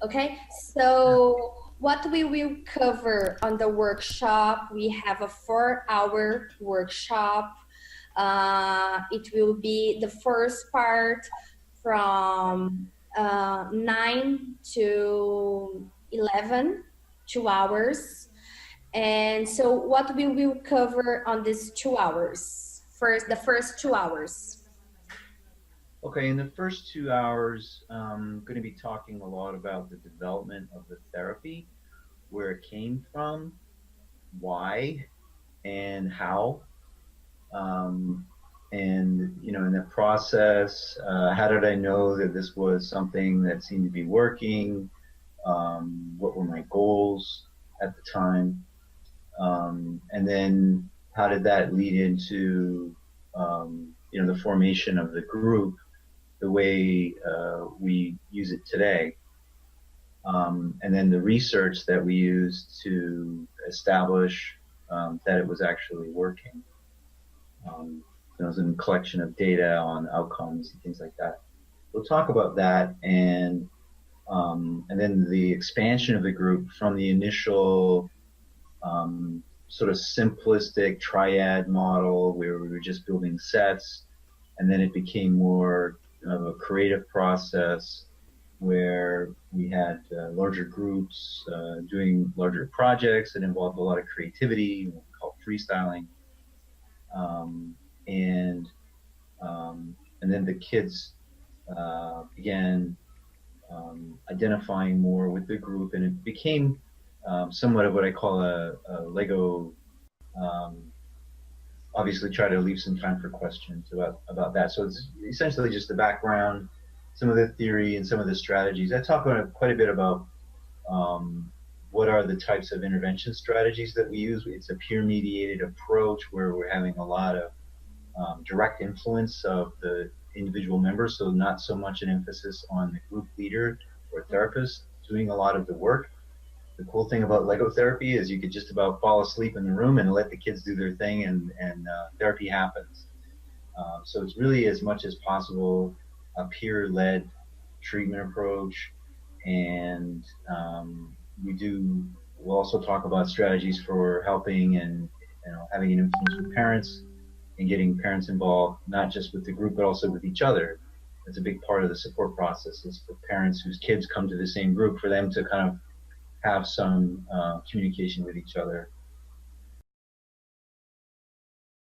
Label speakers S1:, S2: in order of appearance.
S1: Okay, so what we will cover on the workshop, we have a 4-hour workshop. It will be the first part from 9 to 11, 2 hours. And so what we will cover on these 2 hours? First, the first 2 hours.
S2: Okay, in the first 2 hours, I'm going to be talking a lot about the development of the therapy, where it came from, why, and how. Um, and, in that process, how did I know that this was something that seemed to be working? What were my goals at the time? And then how did that lead into, the formation of the group the way we use it today, and then the research that we used to establish that it was actually working. There was a collection of data on outcomes and things like that. We'll talk about that, and then the expansion of the group from the initial sort of simplistic triad model where we were just building sets, and then it became more of a creative process where we had larger groups doing larger projects that involved a lot of creativity, called freestyling, um, and and then the kids began identifying more with the group, and it became somewhat of what I call a Lego. Um, Obviously, try to leave some time for questions about that. So it's essentially just the background, some of the theory, and some of the strategies. I talk quite a bit about um, what are the types of intervention strategies that we use. It's a peer-mediated approach where we're having a lot of direct influence of the individual members, so not so much an emphasis on the group leader or therapist doing a lot of the work. The cool thing about Lego therapy is you could just about fall asleep in the room and let the kids do their thing, and therapy happens. So it's really as much as possible a peer-led treatment approach, and we do. We'll also talk about strategies for helping and having an influence with parents and getting parents involved, not just with the group but also with each other. That's a big part of the support process is for parents whose kids come to the same group for them to kind of have some communication with each other.